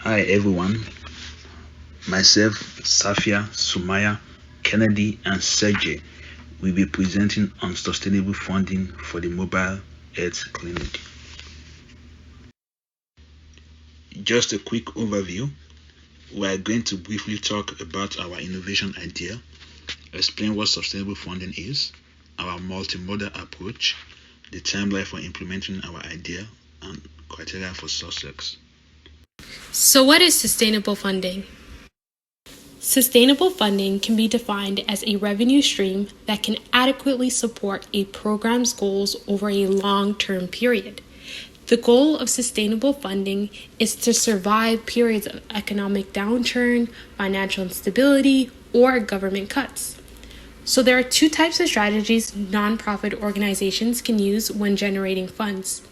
Hi everyone, myself, Safia, Sumaya, Kennedy, and Sergey will be presenting on sustainable funding for the mobile health clinic. Just a quick overview. We are going to briefly talk about our innovation idea, explain what sustainable funding is, our multimodal approach, the timeline for implementing our idea, and criteria for success. So what is sustainable funding? Sustainable funding can be defined as a revenue stream that can adequately support a program's goals over a long-term period. The goal of sustainable funding is to survive periods of economic downturn, financial instability, or government cuts. So there are two types of strategies nonprofit organizations can use when generating funds.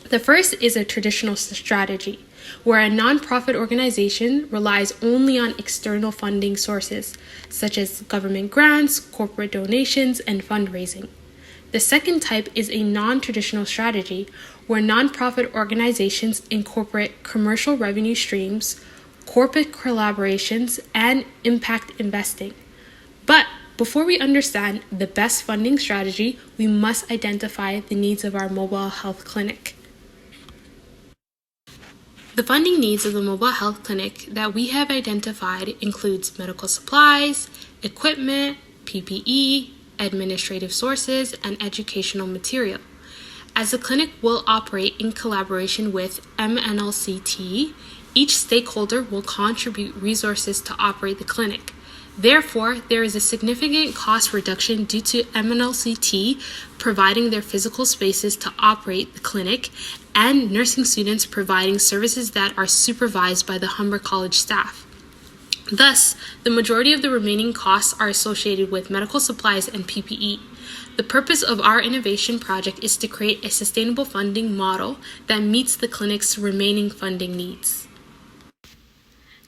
The first is a traditional strategy, where a nonprofit organization relies only on external funding sources, such as government grants, corporate donations, and fundraising. The second type is a non-traditional strategy, where nonprofit organizations incorporate commercial revenue streams, corporate collaborations, and impact investing. But before we understand the best funding strategy, we must identify the needs of our mobile health clinic. The funding needs of the mobile health clinic that we have identified includes medical supplies, equipment, PPE, administrative sources, and educational material. As the clinic will operate in collaboration with MNLCT, each stakeholder will contribute resources to operate the clinic. Therefore, there is a significant cost reduction due to MNLCT providing their physical spaces to operate the clinic and nursing students providing services that are supervised by the Humber College staff. Thus, the majority of the remaining costs are associated with medical supplies and PPE. The purpose of our innovation project is to create a sustainable funding model that meets the clinic's remaining funding needs.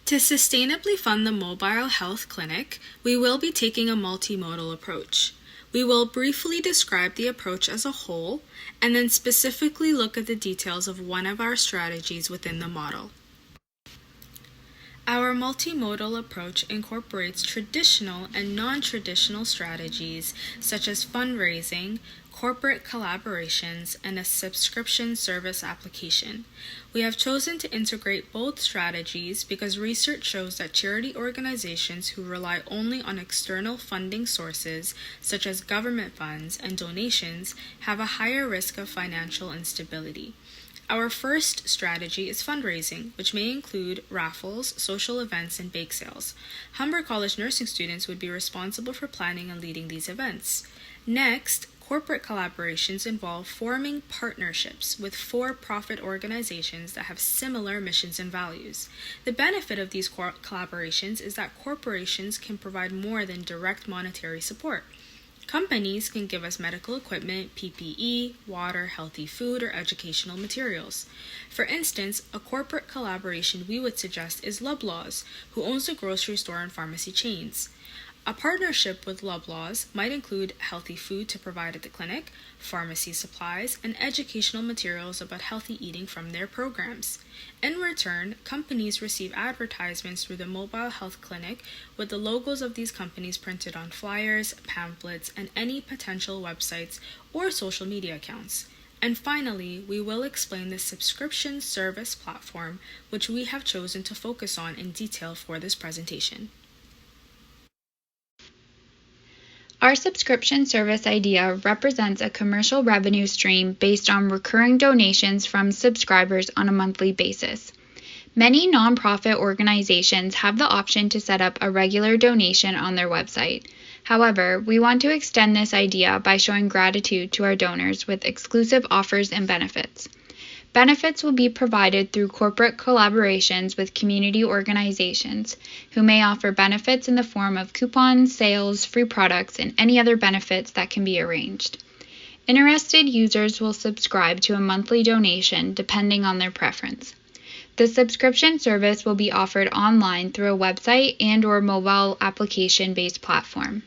To sustainably fund the mobile health clinic, we will be taking a multimodal approach. We will briefly describe the approach as a whole, and then specifically look at the details of one of our strategies within the model. Our multimodal approach incorporates traditional and non-traditional strategies such as fundraising, corporate collaborations, and a subscription service application. We have chosen to integrate both strategies because research shows that charity organizations who rely only on external funding sources, such as government funds and donations, have a higher risk of financial instability. Our first strategy is fundraising, which may include raffles, social events, and bake sales. Humber College nursing students would be responsible for planning and leading these events. Next, corporate collaborations involve forming partnerships with for-profit organizations that have similar missions and values. The benefit of these collaborations is that corporations can provide more than direct monetary support. Companies can give us medical equipment, PPE, water, healthy food, or educational materials. For instance, a corporate collaboration we would suggest is Loblaws, who owns the grocery store and pharmacy chains. A partnership with Loblaws might include healthy food to provide at the clinic, pharmacy supplies, and educational materials about healthy eating from their programs. In return, companies receive advertisements through the mobile health clinic with the logos of these companies printed on flyers, pamphlets, and any potential websites or social media accounts. And finally, we will explain the subscription service platform, which we have chosen to focus on in detail for this presentation. Our subscription service idea represents a commercial revenue stream based on recurring donations from subscribers on a monthly basis. Many nonprofit organizations have the option to set up a regular donation on their website. However, we want to extend this idea by showing gratitude to our donors with exclusive offers and benefits. Benefits will be provided through corporate collaborations with community organizations who may offer benefits in the form of coupons, sales, free products, and any other benefits that can be arranged. Interested users will subscribe to a monthly donation depending on their preference. The subscription service will be offered online through a website and/or mobile application-based platform.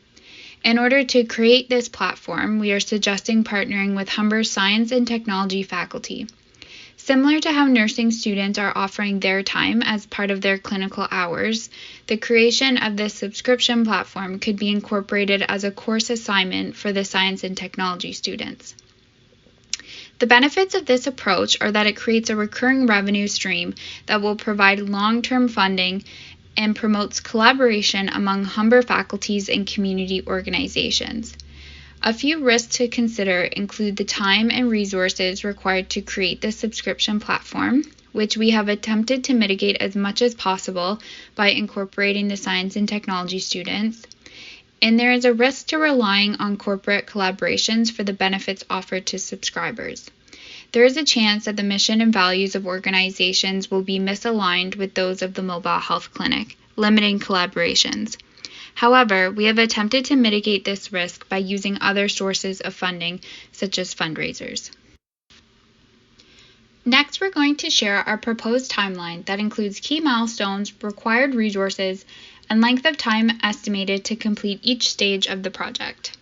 In order to create this platform, we are suggesting partnering with Humber's Science and Technology faculty. Similar to how nursing students are offering their time as part of their clinical hours, the creation of this subscription platform could be incorporated as a course assignment for the science and technology students. The benefits of this approach are that it creates a recurring revenue stream that will provide long-term funding and promotes collaboration among Humber faculties and community organizations. A few risks to consider include the time and resources required to create this subscription platform, which we have attempted to mitigate as much as possible by incorporating the science and technology students. And there is a risk to relying on corporate collaborations for the benefits offered to subscribers. There is a chance that the mission and values of organizations will be misaligned with those of the mobile health clinic, limiting collaborations. However, we have attempted to mitigate this risk by using other sources of funding, such as fundraisers. Next, we're going to share our proposed timeline that includes key milestones, required resources, and length of time estimated to complete each stage of the project.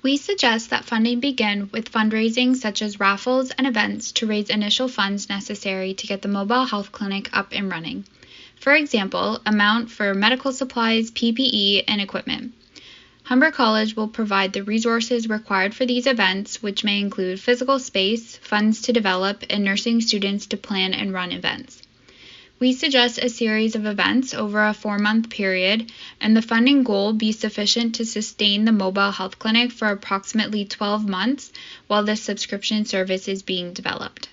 We suggest that funding begin with fundraising such as raffles and events to raise initial funds necessary to get the mobile health clinic up and running. For example, amount for medical supplies, PPE, and equipment. Humber College will provide the resources required for these events, which may include physical space, funds to develop, and nursing students to plan and run events. We suggest a series of events over a 4-month period, and the funding goal be sufficient to sustain the mobile health clinic for approximately 12 months while the subscription service is being developed.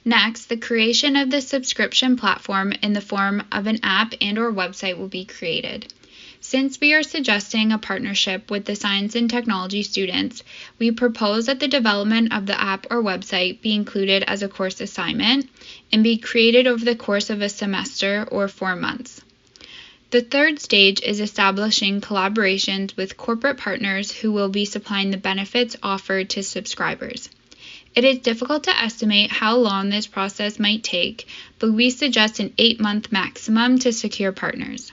Next, the creation of the subscription platform in the form of an app and/or website will be created. Since we are suggesting a partnership with the science and technology students, we propose that the development of the app or website be included as a course assignment and be created over the course of a semester or 4 months. The third stage is establishing collaborations with corporate partners who will be supplying the benefits offered to subscribers. It is difficult to estimate how long this process might take, but we suggest an 8-month maximum to secure partners.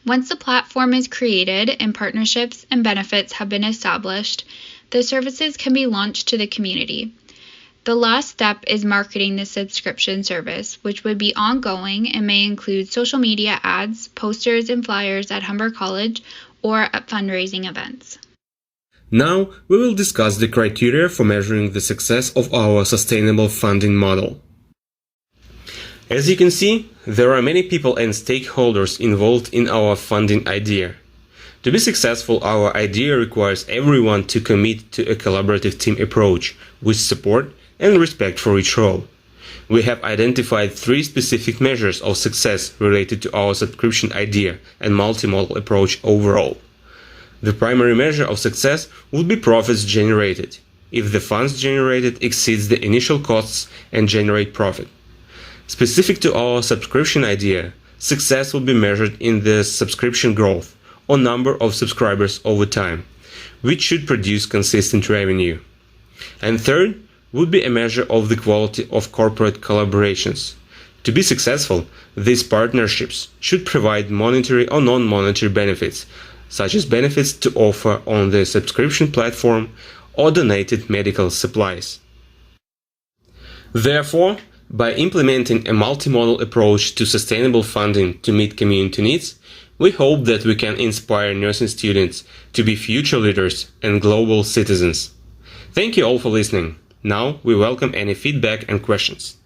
Once the platform is created and partnerships and benefits have been established, the services can be launched to the community. The last step is marketing the subscription service, which would be ongoing and may include social media ads, posters, and flyers at Humber College or at fundraising events. Now, we will discuss the criteria for measuring the success of our sustainable funding model. As you can see, there are many people and stakeholders involved in our funding idea. To be successful, our idea requires everyone to commit to a collaborative team approach with support and respect for each role. We have identified 3 specific measures of success related to our subscription idea and multimodal approach overall. The primary measure of success would be profits generated, if the funds generated exceeds the initial costs and generate profit. Specific to our subscription idea, success will be measured in the subscription growth or number of subscribers over time, which should produce consistent revenue. And third would be a measure of the quality of corporate collaborations. To be successful, these partnerships should provide monetary or non-monetary benefits, such as benefits to offer on the subscription platform or donated medical supplies. Therefore, by implementing a multimodal approach to sustainable funding to meet community needs, we hope that we can inspire nursing students to be future leaders and global citizens. Thank you all for listening. Now we welcome any feedback and questions.